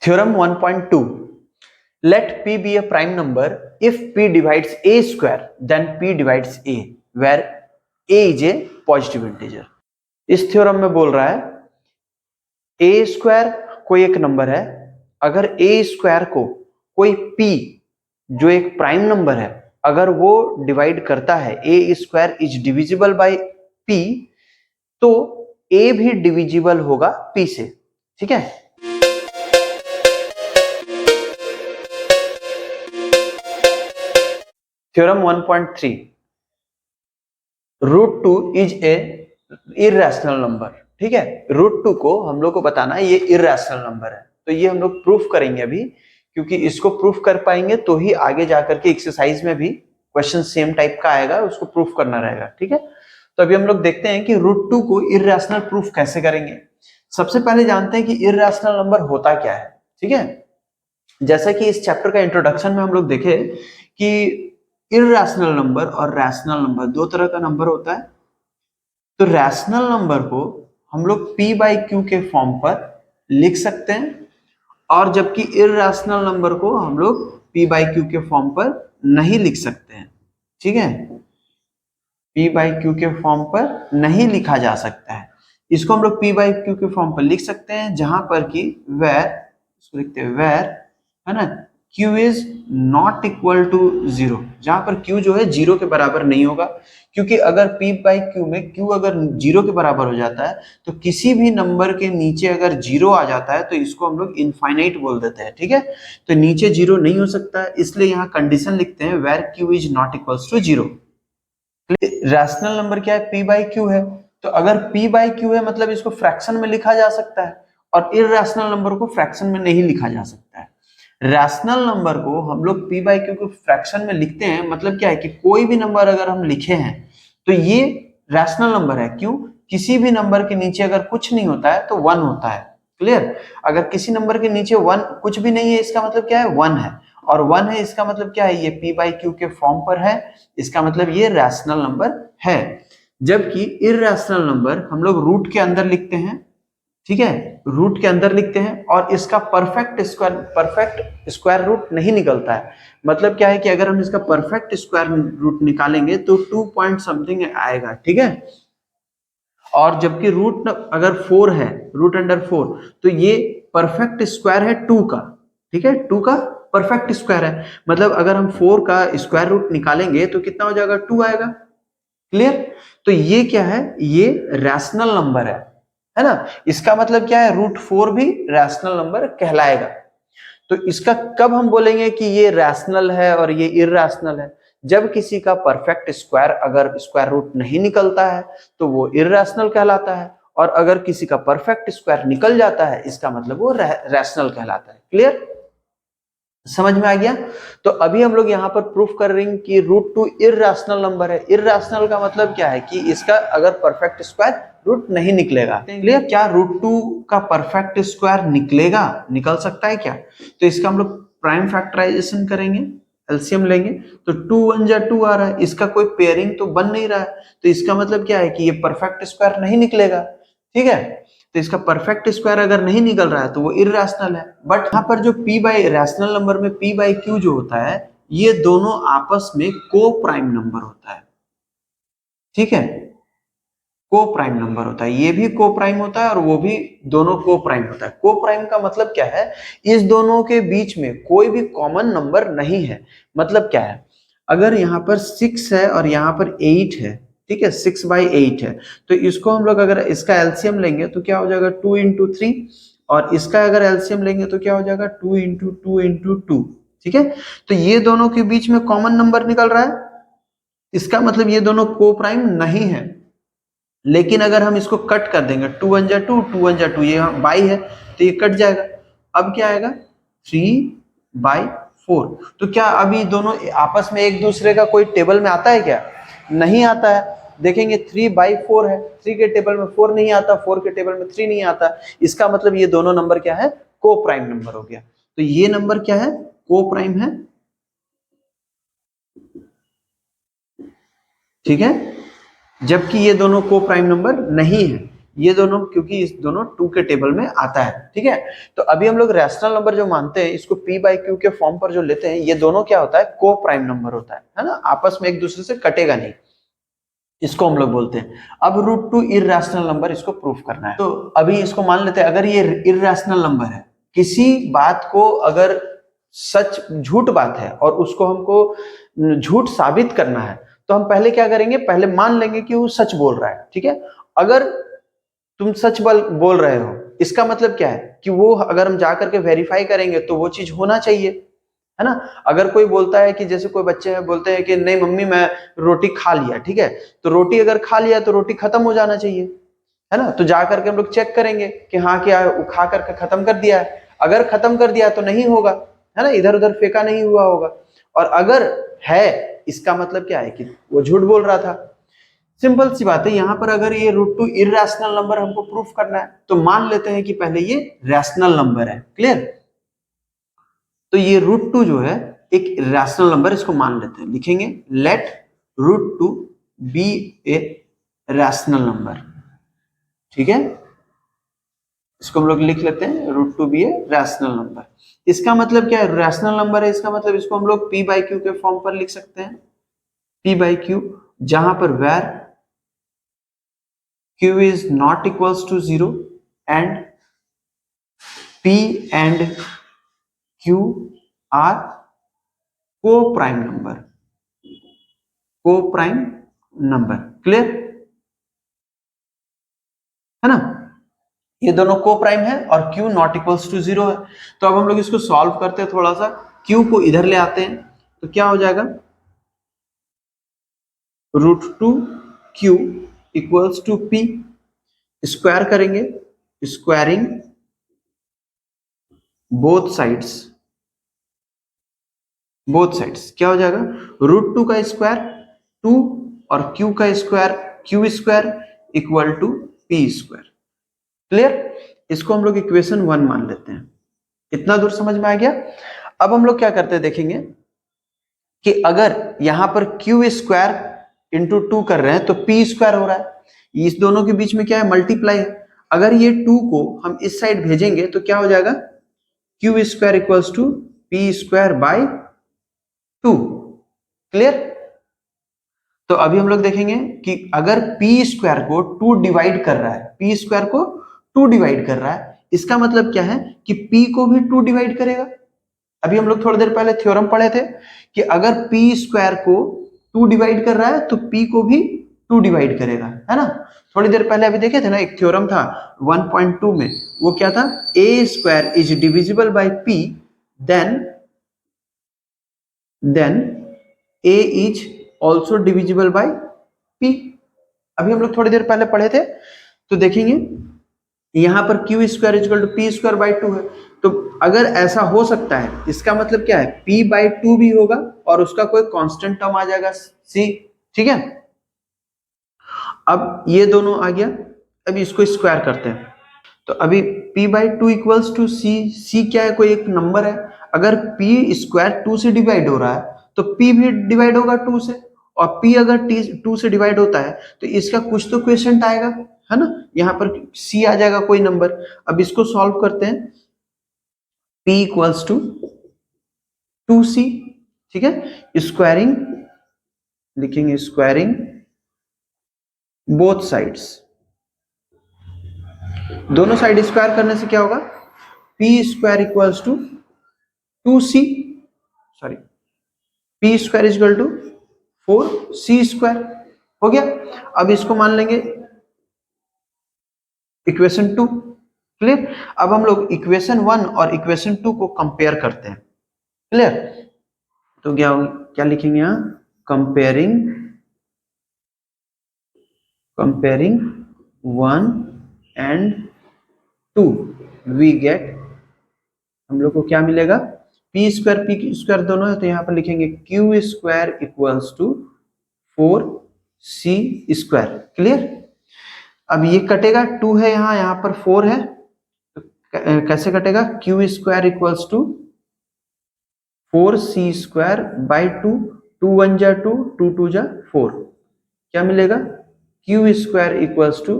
Theorem 1.2. Let P be a prime number if P divides A square, then P divides A, where A is a positive integer. इस theorem में बोल रहा है A square कोई एक number है, अगर A स्क्वायर को कोई P जो एक प्राइम नंबर है अगर वो डिवाइड करता है, A square is divisible by P, तो A भी डिविजिबल होगा P से। ठीक है, theorem 1.3, √2 is a irrational number. ठीक है, √2 को हम लोग को बताना है ये इर्रेशनल नंबर है, तो ये हम लोग प्रूफ करेंगे अभी, क्योंकि इसको प्रूफ कर पाएंगे तो ही आगे जाकर के एक्सरसाइज में भी क्वेश्चन सेम टाइप का आएगा, उसको प्रूफ करना रहेगा। ठीक है, तो अभी हम लोग देखते हैं कि √2 को इर्रेशनल प्रूफ कैसे करेंगे। सबसे पहले जानते हैं कि इर्रेशनल नंबर होता क्या है। ठीक है, जैसा कि इस चैप्टर का इंट्रोडक्शन में हम लोग देखे कि इर्रेशनल नंबर और रैशनल नंबर दो तरह का नंबर होता है। तो रैशनल नंबर को हम लोग p/q के फॉर्म पर लिख सकते हैं, और जबकि इर्रेशनल नंबर को हम लोग p/q के फॉर्म पर नहीं लिख सकते हैं। ठीक है, p/q के फॉर्म पर नहीं लिखा जा सकता है। इसको हम लोग p/q के फॉर्म पर लिख सकते हैं, जहां पर कि वेर, इसको लिखते हैं वेर, है ना, q is not equal to 0, जहां पर q जो है 0 के बराबर नहीं होगा, क्योंकि अगर p/q में q अगर 0 के बराबर हो जाता है तो किसी भी नंबर के नीचे अगर 0 आ जाता है तो इसको हम लोग इनफाइनाइट बोल देते हैं। ठीक है, तो नीचे 0 नहीं हो सकता है, इसलिए यहाँ कंडीशन लिखते हैं where q is not equal to 0। Rational number क्या है, p/q है, तो अगर p/q है मतलब इसको फ्रैक्शन में लिखा जा सकता है, और इर्रेशनल नंबर को फ्रैक्शन में नहीं लिखा जा सकता है। रैशनल नंबर को हम लोग p/q को फ्रैक्शन में लिखते हैं, मतलब क्या है कि कोई भी नंबर अगर हम लिखे हैं तो ये रैशनल नंबर है। क्यों? किसी भी नंबर के नीचे अगर कुछ नहीं होता है तो 1 होता है। क्लियर? अगर किसी नंबर के नीचे 1 कुछ भी नहीं है, इसका मतलब क्या है, 1 है, और 1 है इसका मतलब क्या है, ये p/q के फॉर्म पर है, इसका मतलब ये रैशनल नंबर है। जबकि इर्रेशनल नंबर हम लोग रूट के अंदर लिखते हैं। ठीक है, रूट के अंदर लिखते हैं, और इसका परफेक्ट स्क्वायर रूट नहीं निकलता है। मतलब क्या है कि अगर हम इसका परफेक्ट स्क्वायर रूट निकालेंगे तो 2 पॉइंट समथिंग आएगा। ठीक है, और जबकि रूट अगर 4 है, रूट अंडर 4, तो ये परफेक्ट स्क्वायर है 2 का। ठीक है, 2 का परफेक्ट स्क्वायर है, मतलब अगर हम 4 का स्क्वायर रूट निकालेंगे तो कितना हो जाएगा, 2 आएगा। क्लियर? तो ये क्या है, ये रैशनल नंबर है ना। इसका मतलब क्या है, √4 भी रैशनल नंबर कहलाएगा। तो इसका कब हम बोलेंगे कि ये रैशनल है और ये इर्रेशनल है, जब किसी का परफेक्ट स्क्वायर अगर स्क्वायर रूट नहीं निकलता है तो वो इर्रेशनल कहलाता है, और अगर किसी का परफेक्ट स्क्वायर निकल जाता है इसका मतलब वो रैशनल कहलाता है। क्लियर? समझ में आ गया? तो अभी हम लोग यहाँ पर प्रूफ कर रहे हैं कि √2 इर्रेशनल नंबर है। इर्रेशनल का मतलब क्या है कि इसका अगर परफेक्ट स्क्वायर रूट नहीं निकलेगा। क्लियर? क्या √2 का परफेक्ट स्क्वायर निकलेगा, निकल सकता है क्या? तो इसका हम लोग प्राइम फैक्टराइजेशन करेंगे, एलसीएम लेंगे, तो 2 1 जा 2 आ रहा है, इसका कोई पेयरिंग तो बन नहीं रहा है, तो इसका मतलब क्या है कि ये परफेक्ट स्क्वायर नहीं निकलेगा। ठीक है, तो इसका परफेक्ट स्क्वायर अगर नहीं निकल रहा है तो वो इर्रेशनल है। बट यहाँ पर जो रैशनल नंबर में p/q जो होता है, ये दोनों आपस में को प्राइम नंबर होता है। ठीक है, को प्राइम नंबर होता है, ये भी को प्राइम होता है और वो भी, दोनों को प्राइम होता है। को प्राइम का मतलब क्या है, इस दोनों के बीच में कोई भी कॉमन नंबर नहीं है। मतलब क्या है, अगर यहाँ पर 6 है और यहाँ पर 8 है, ठीक है, 6/8 है, तो इसको हम लोग अगर इसका एलसीएम लेंगे तो क्या हो जाएगा, 2 × 3, और इसका अगर एलसीएम लेंगे तो क्या हो जाएगा, 2 × 2 × 2। ठीक है, तो ये दोनों के बीच में कॉमन नंबर निकल रहा है, इसका मतलब ये दोनों को प्राइम नहीं है। लेकिन अगर हम इसको कट कर देंगे, 2 1 जा 2, 2 1 जा 2, ये बाई है तो ये कट जाएगा। अब क्या आएगा, 3/4। तो क्या अभी दोनों आपस में एक दूसरे का कोई टेबल में आता है क्या? नहीं आता है। देखेंगे 3/4 है, 3 के टेबल में 4 नहीं आता, 4 के टेबल में 3 नहीं आता, इसका मतलब ये दोनों नंबर क्या है, को प्राइम नंबर हो गया। तो ये नंबर क्या है, को प्राइम है। ठीक है, जबकि ये दोनों को प्राइम नंबर नहीं है। ये दोनों, क्योंकि इस दोनों टू के टेबल में आता है, ठीक है। तो अभी हम लोग रैशनल नंबर जो मानते हैं इसको p बाई क्यू के फॉर्म पर जो लेते हैं, ये दोनों क्या होता है, को प्राइम नंबर होता है ना, आपस में एक दूसरे से कटेगा नहीं, इसको हम लोग बोलते हैं। अब रूट टू इररेशनल नंबर, इसको प्रूफ करना है। तो अभी इसको मान लेते हैं, अगर ये इररेशनल नंबर है, किसी बात को अगर सच झूठ बात है और उसको हमको झूठ साबित करना है, तो हम पहले क्या करेंगे, पहले मान लेंगे कि वो सच बोल रहा है, ठीक है। अगर तुम सच बोल रहे हो, इसका मतलब क्या है कि वो अगर हम जाकर के वेरीफाई करेंगे तो वो चीज होना चाहिए, है ना। अगर कोई बोलता है कि जैसे कोई बच्चे हैं बोलते हैं कि नहीं मम्मी मैं रोटी खा लिया, ठीक है, तो रोटी अगर खा लिया तो रोटी खत्म हो जाना चाहिए, है ना। तो जा करके हम लोग चेक करेंगे कि हाँ क्या वो खा करके खत्म कर दिया है, अगर खत्म कर दिया तो नहीं होगा, है ना, इधर उधर फेंका नहीं हुआ होगा। और अगर है, इसका मतलब क्या है कि वो झूठ बोल रहा था। सिंपल सी बात है, यहां पर अगर ये रूट टू इररेशनल नंबर हमको प्रूफ करना है तो मान लेते हैं कि पहले ये रैशनल नंबर है, क्लियर। तो ये रूट टू जो है एक रैशनल नंबर, इसको मान लेते हैं, लिखेंगे let root two be a rational number, ठीक है। इसको हम लोग लिख लेते हैं root two be a rational number. इसका मतलब क्या है, रैशनल नंबर है, इसका मतलब इसको हम लोग पी बाई क्यू के फॉर्म पर लिख सकते हैं, पी बाई क्यू, जहां पर where q is not equals to 0 and p and q are co-prime number, co-prime number, clear है ना। ये दोनों को प्राइम है और q नॉट इक्वल्स टू 0 है। तो अब हम लोग इसको सॉल्व करते हैं, थोड़ा सा q को इधर ले आते हैं, तो क्या हो जाएगा, root two q equals to p, square करेंगे, squaring both sides, both sides क्या हो जाएगा, रूट टू का स्क्वायर 2 और q का square q square equal to p square, clear. इसको हम लोग इक्वेशन 1 मान लेते हैं। इतना दूर समझ में आ गया। अब हम लोग क्या करते हैं, देखेंगे कि अगर यहां पर q स्क्वायर इंटू 2 कर रहे हैं तो p स्क्वायर हो रहा है, इस दोनों के बीच में क्या है, मल्टीप्लाई है। अगर ये 2 को हम इस साइड भेजेंगे तो क्या हो जाएगा, q square equals to p square by 2, clear. तो अभी हम लोग देखेंगे कि अगर p स्क्वायर को 2 डिवाइड कर रहा है, p स्क्वायर को 2 डिवाइड कर रहा है, इसका मतलब क्या है कि p को भी 2 डिवाइड करेगा। अभी हम लोग थोड़ी देर पहले थ्योरम पढ़े थे कि अगर p स्क्वायर को 2 डिवाइड कर रहा है तो p को भी 2 डिवाइड करेगा, है ना। थोड़ी देर पहले अभी देखे थे ना, एक थ्योरम था 1.2 में, वो क्या था, a square is divisible by p, then a is also divisible by p। अभी हम लोग थोड़ी देर पहले पढ़े थे, तो देखेंगे यहां पर q square equal to p square by 2 है। तो अगर ऐसा हो सकता है, इसका मतलब क्या है, p बाई 2 भी होगा और उसका कोई कांस्टेंट टर्म आ जाएगा c, ठीक है। अब ये दोनों आ गया, अभी इसको स्क्वायर करते हैं, तो अभी p by 2 equals to c, c क्या है, कोई एक नंबर है। अगर p स्क्वायर 2 से डिवाइड हो रहा है तो p भी डिवाइड होगा 2 से, और p अगर 2 से डिवाइड होता है तो इसका कुछ तो क्वेश्चन आएगा, है ना। यहाँ पर c आ जाएगा कोई नंबर। अब इसको सॉल्व करते हैं, p इक्वल्स टू 2c, ठीक है। स्क्वायरिंग लिखेंगे, स्क्वायरिंग बोथ साइड्स, दोनों साइड स्क्वायर करने से क्या होगा, p square equals to 2c, sorry p square is equal to 4c square, हो गया। अब इसको मान लेंगे इक्वेशन 2, क्लियर। अब हम लोग इक्वेशन 1 और इक्वेशन 2 को कंपेयर करते हैं, क्लियर। तो क्या लिखेंगे यहां, कंपेयरिंग 1 एंड 2 वी गेट, हम लोग को क्या मिलेगा, p स्क्वायर दोनों है तो यहां पर लिखेंगे q square equals to 4c square, clear. अब ये कटेगा, 2 है यहाँ पर 4 है, तो कैसे कटेगा, q square equals to 4c square by 2, 2 1 जा 2, 2 2 जा 4, क्या मिलेगा, q square equals to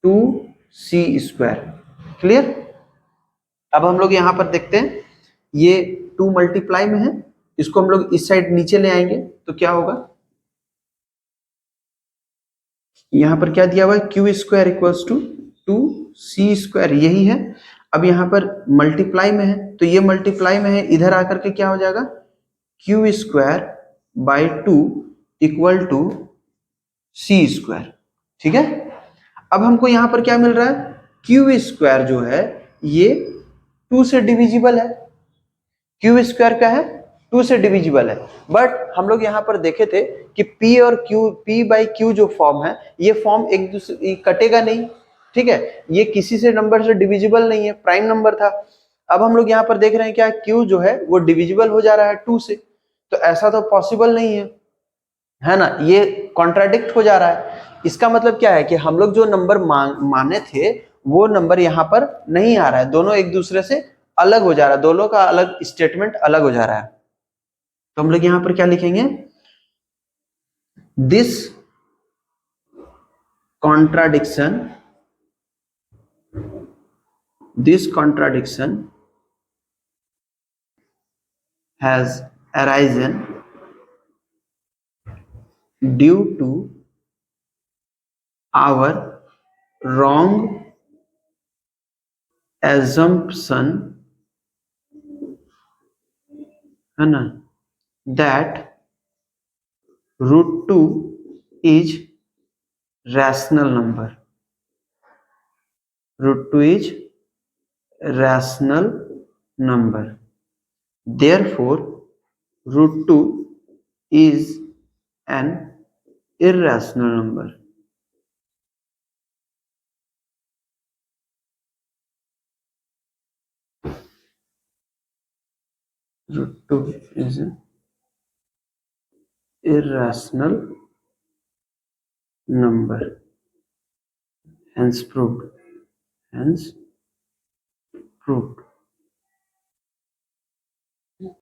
2c²। Clear? अब हम लोग यहां पर देखते हैं, ये 2 मल्टीप्लाई में है, इसको हम लोग इस साइड नीचे ले आएंगे तो क्या होगा, यहां पर क्या दिया हुआ है, q² इक्वल्स टू 2c², यही है। अब यहां पर मल्टीप्लाई में है, तो ये मल्टीप्लाई में है, इधर आकर के क्या हो जाएगा, q²/2 इक्वल टू c²। ठीक है? अब हमको यहां पर क्या मिल रहा है, q² जो है ये 2 से डिविजिबल है। q² क्या है, 2 से डिविजिबल है। बट हम लोग यहाँ पर देखे थे कि p और q, p/q जो फॉर्म है, ये फॉर्म एक दूसरे कटेगा नहीं। ठीक है? ये किसी से नंबर से डिविजिबल नहीं है, प्राइम नंबर था। अब हम लोग यहाँ पर देख रहे हैं क्या, q जो है वो डिविजिबल हो जा रहा है 2 से, तो ऐसा तो पॉसिबल नहीं है ना, ये कॉन्ट्राडिक्ट हो जा रहा है। इसका मतलब क्या है कि हम लोग जो नंबर माने थे वो नंबर यहाँ पर नहीं आ रहा है, दोनों एक दूसरे से अलग हो जा रहा है, दोनों का अलग स्टेटमेंट अलग हो जा रहा है। तो हम लोग यहां पर क्या लिखेंगे, this contradiction has arisen due to our wrong assumption, है ना, that √2 is rational number. √2 is rational number. Therefore, √2 is an irrational number. √2 is an irrational number. Hence proved.